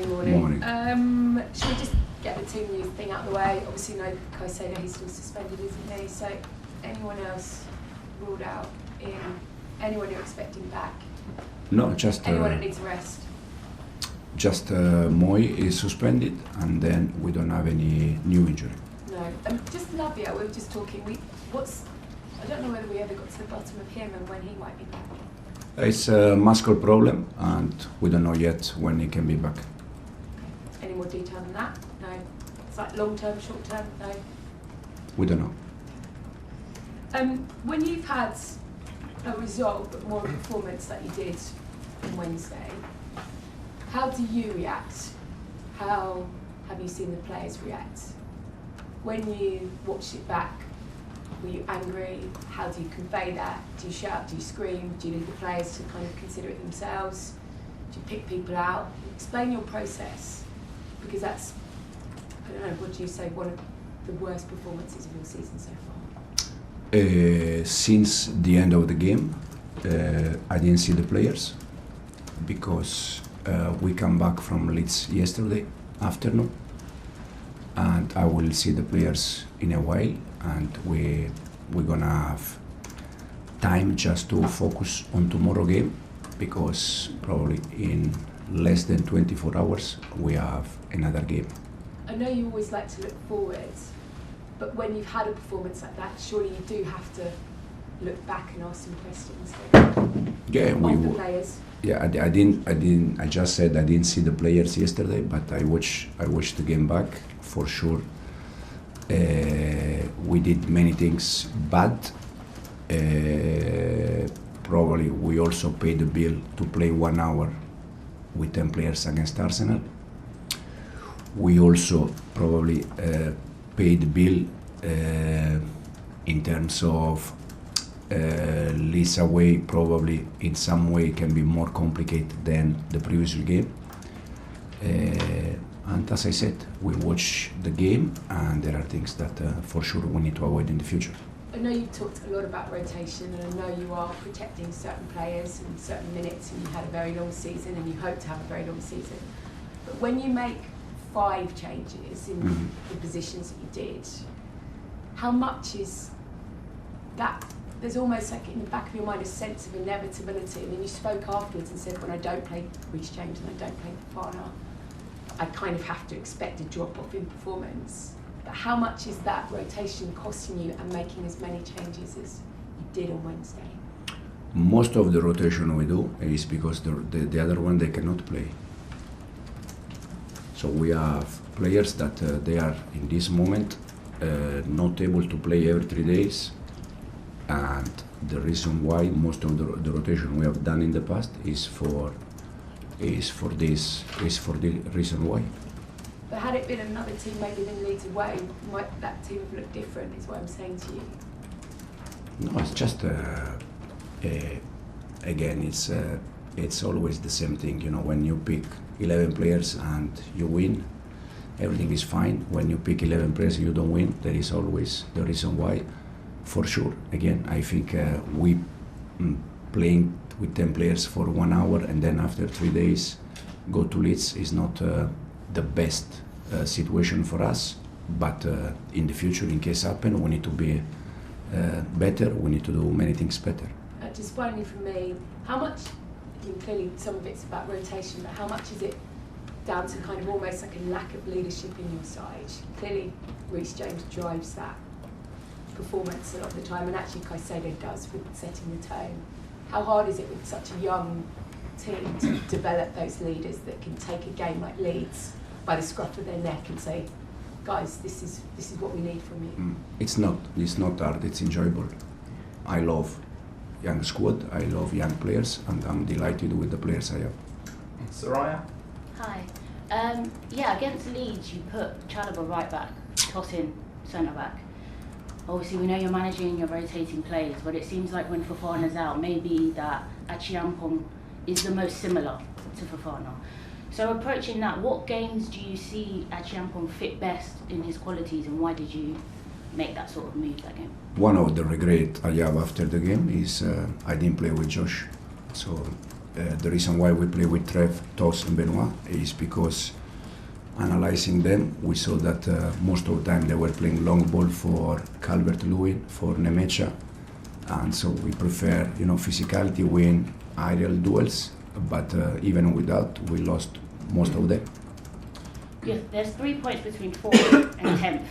Morning. Should we just get the team news thing out of the way? Obviously, no Caicedo, he's still suspended, isn't he? So, anyone else ruled out? Anyone you're expecting back? No, just anyone that needs a rest? Just Moy is suspended, and then we don't have any new injury. No, just Lavia. We were just talking. I don't know whether we ever got to the bottom of him and when he might be back. It's a muscle problem, and we don't know yet when he can be back. Okay. Any more detail than that? No. It's like long term, short term. No. We don't know. When you've had a result, but more a performance that you did on Wednesday, how do you react? How have you seen the players react? When you watched it back, were you angry? How do you convey that? Do you shout? Do you scream? Do you leave the players to kind of consider it themselves? Do you pick people out? Explain your process, because that's, I don't know, what do you say, one of the worst performances of your season so far? Since the end of the game, I didn't see the players because we come back from Leeds yesterday afternoon, and I will see the players in a while, and we're gonna have time just to focus on tomorrow game, because probably in less than 24 hours we have another game. I know you always like to look forward, but when you've had a performance like that, surely you do have to look back and ask some questions. Yeah, of the players. Yeah, I just said I didn't see the players yesterday, but I watched the game back for sure. We did many things bad. Probably we also paid the bill to play 1 hour with 10 players against Arsenal. We also probably paid the bill in terms of Leeds away, probably in some way can be more complicated than the previous game. And as I said, we watch the game, and there are things that for sure we need to avoid in the future. I know you've talked a lot about rotation, and I know you are protecting certain players and certain minutes, and you had a very long season and you hope to have a very long season. But when you make 5 changes in the positions that you did, how much is that? There's almost like in the back of your mind a sense of inevitability, and then you spoke afterwards and said, when I don't play Reece James and I don't play Fofana, I kind of have to expect a drop-off in performance. But how much is that rotation costing you and making as many changes as you did on Wednesday? Most of the rotation we do is because the other one, they cannot play. So we have players that they are in this moment not able to play every 3 days, and the reason why most of the rotation we have done in the past is for the reason why. But had it been another team maybe than Leeds away, might that team have looked different, is what I'm saying to you? No, it's just again, it's always the same thing. You know, when you pick 11 players and you win, everything is fine. When you pick 11 players and you don't win, there is always the reason why. For sure, again, I think we playing with 10 players for 1 hour and then after 3 days go to Leeds is not the best situation for us. But in the future, in case happen, we need to be better. We need to do many things better. Just finally from me, how much, clearly some of it's about rotation, but how much is it down to kind of almost like a lack of leadership in your side? Clearly Reece James drives that performance a lot of the time, and actually Caicedo does with setting the tone. How hard is it with such a young team to develop those leaders that can take a game like Leeds by the scruff of their neck and say, guys, this is what we need from you? It's not hard, it's enjoyable. I love young squad, I love young players, and I'm delighted with the players I have. Soraya? Hi. Yeah, against Leeds you put Chalobah right back, Tosin centre back. Obviously we know you're managing, you're rotating players, but it seems like when Fofana's out, maybe that Achiampong is the most similar to Fofana. So approaching that, what games do you see Achiampong fit best in his qualities, and why did you make that sort of move that game? One of the regrets I have after the game is I didn't play with Josh. So The reason why we play with Trev, Tos and Benoit is because analyzing them, we saw that most of the time they were playing long ball for Calvert-Lewin, for Nemecha, and so we prefer, physicality, win aerial duels, but even with that, we lost most of them. Yes, there's 3 points between 4th and 10th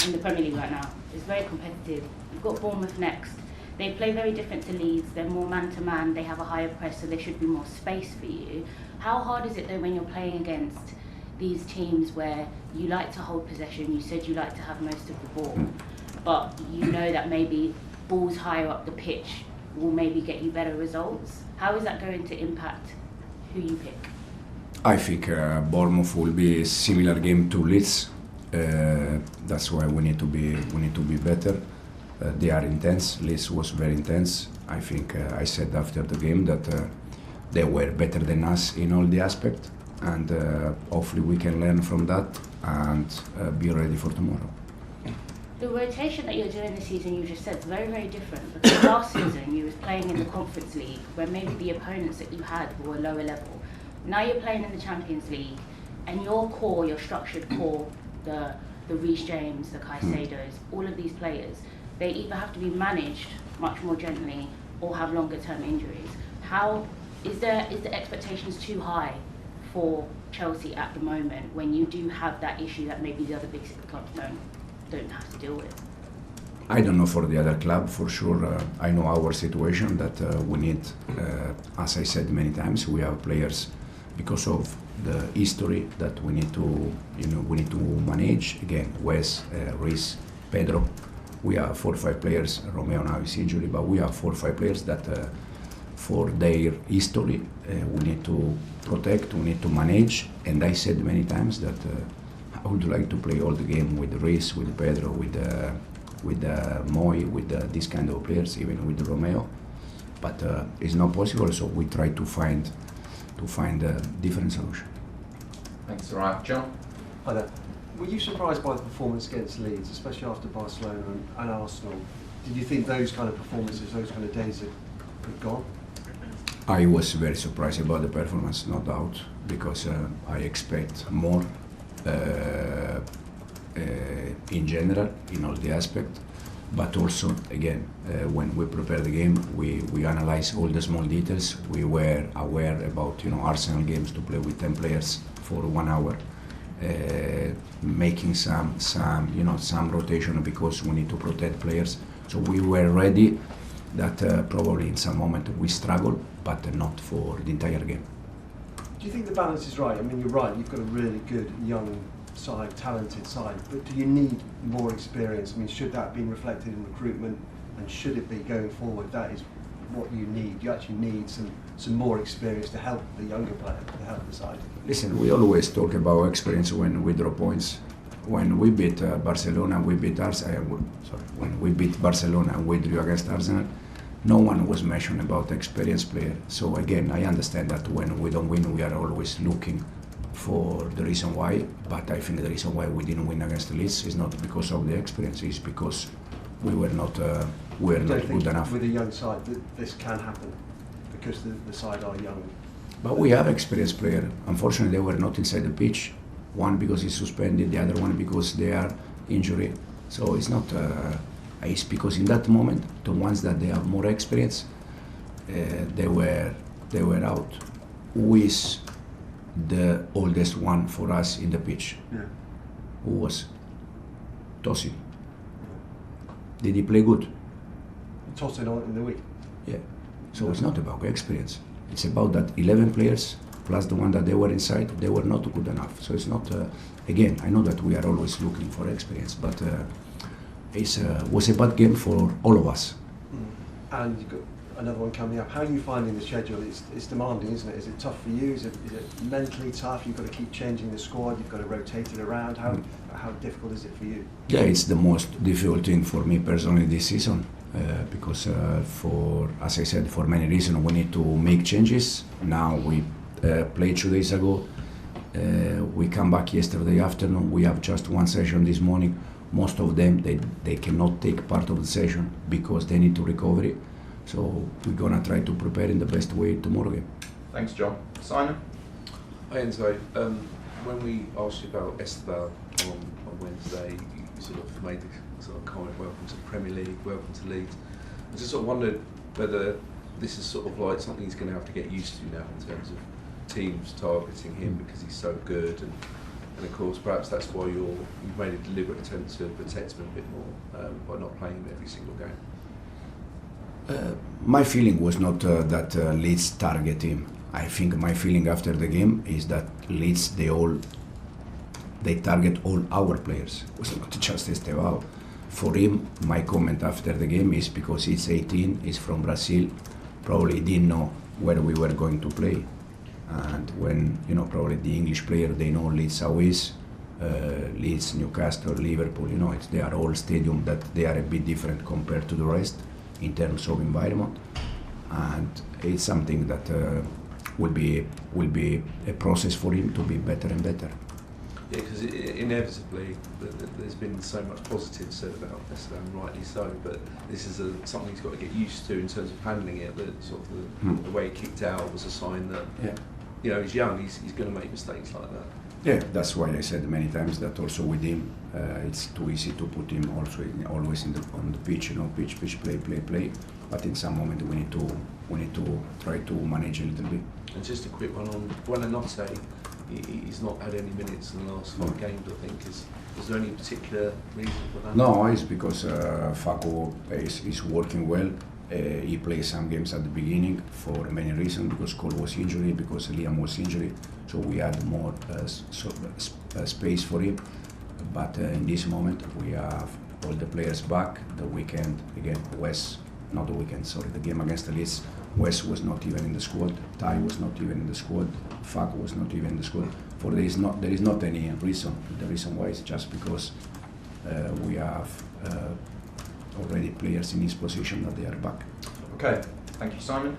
in the Premier League right now. It's very competitive. You've got Bournemouth next. They play very different to Leeds. They're more man-to-man. They have a higher press, so there should be more space for you. How hard is it though when you're playing against these teams where you like to hold possession? You said you like to have most of the ball, but you know that maybe balls higher up the pitch will maybe get you better results. How is that going to impact who you pick? I think Bournemouth will be a similar game to Leeds. That's why we need to be better. They are intense. Leeds was very intense. I think I said after the game that they were better than us in all the aspects, and hopefully we can learn from that and be ready for tomorrow. The rotation that you're doing this season, you just said, is very, very different, because last season you was playing in the Conference League where maybe the opponents that you had were lower level. Now you're playing in the Champions League, and your core, your structured core, the Reece James, the Caicedos, all of these players, they either have to be managed much more gently or have longer term injuries. How is the expectations too high for Chelsea at the moment when you do have that issue that maybe the other big six clubs don't have to deal with? I don't know for the other club, for sure. I know our situation that we need, as I said many times, we have players because of the history that we need to, we need to manage. Again, Wes, Reece, Pedro. We have 4 or 5 players. Romeo now is injured, but we have 4 or 5 players that, for their history, we need to protect, we need to manage. And I said many times that I would like to play all the game with Reece, with Pedro, with Moy, with this kind of players, even with Romeo. But it's not possible, so we try to find a different solution. Thanks, Ryan. John? Hi there. Were you surprised by the performance against Leeds, especially after Barcelona and Arsenal? Did you think those kind of performances, those kind of days had gone? I was very surprised about the performance, no doubt, because I expect more in general, in all the aspects. But also, again, when we prepare the game, we analyze all the small details. We were aware about Arsenal games to play with 10 players for 1 hour. Making some rotation because we need to protect players. So we were ready. That probably in some moment we struggle, but not for the entire game. Do you think the balance is right? I mean, you're right. You've got a really good young side, talented side, but do you need more experience? I mean, should that be reflected in recruitment, and should it be going forward? That is what you need. You actually need some more experience to help the younger player, to help the side. Listen, we always talk about experience when we draw points. When we beat Barcelona, when we beat Barcelona and we drew against Arsenal, no one was mentioning about experienced player. So again, I understand that when we don't win, we are always looking for the reason why. But I think the reason why we didn't win against Leeds is not because of the experience, it's because we were not good enough. With a young side, that this can happen because the side are young. But we have experienced players. Unfortunately, they were not inside the pitch. One because he's suspended, the other one because they are injured. So it's not. It's because in that moment, the ones that they have more experience, they were out. Who is the oldest one for us in the pitch? Yeah. Who was? Tosin. Did he play good? Tosin on in the week. Yeah. So it's not about experience. It's about that 11 players plus the one that they were inside, they were not good enough. So it's not. Again, I know that we are always looking for experience, but it was a bad game for all of us. And you've got another one coming up. How are you finding the schedule? It's demanding, isn't it? Is it tough for you? Is it mentally tough? You've got to keep changing the squad. You've got to rotate it around. How difficult is it for you? Yeah, it's the most difficult thing for me personally this season because as I said, for many reasons we need to make changes. Now we played 2 days ago. We come back yesterday afternoon. We have just one session this morning. Most of them they cannot take part of the session because they need to recover. So we're gonna try to prepare in the best way tomorrow game. Thanks, John. Simon? Hi Enzo, when we asked you about Esteban on Wednesday, you sort of made the sort of comment, welcome to the Premier League, welcome to Leeds. I just sort of wondered whether this is sort of like something he's going to have to get used to now in terms of teams targeting him because he's so good, and of course perhaps that's why you've made a deliberate attempt to protect him a bit more by not playing him every single game. My feeling was not that Leeds target him. I think my feeling after the game is that Leeds, they target all our players. It was not just Esteban. For him, my comment after the game is because he's 18, he's from Brazil, probably didn't know where we were going to play. And when, probably the English player, they know Leeds how is, Leeds, Newcastle, Liverpool, they are all stadiums that they are a bit different compared to the rest in terms of environment. And it's something that will be a process for him to be better and better. Yeah, because inevitably there's been so much positive said about Esteban, rightly so, but this is something he's got to get used to in terms of handling it. That sort of the way he kicked out was a sign that he's young, he's going to make mistakes like that. Yeah, that's why I said many times that also with him, it's too easy to put him also always on the pitch, pitch, play. But in some moment we need to try to manage a little bit. And just a quick one on Buonanotte. He's not had any minutes in the last 5 games, I think. Is there any particular reason for that? No, it's because Faco is working well. He played some games at the beginning for many reasons, because Cole was injured, because Liam was injured, so we had more space for him. But in this moment, we have all the players back. The weekend, again, the game against the Leeds, West was not even in the squad, Ty was not even in the squad, Faco was not even in the squad. There is not any reason. The reason why is just because we have already players in his position that they are back. Okay, thank you, Simon.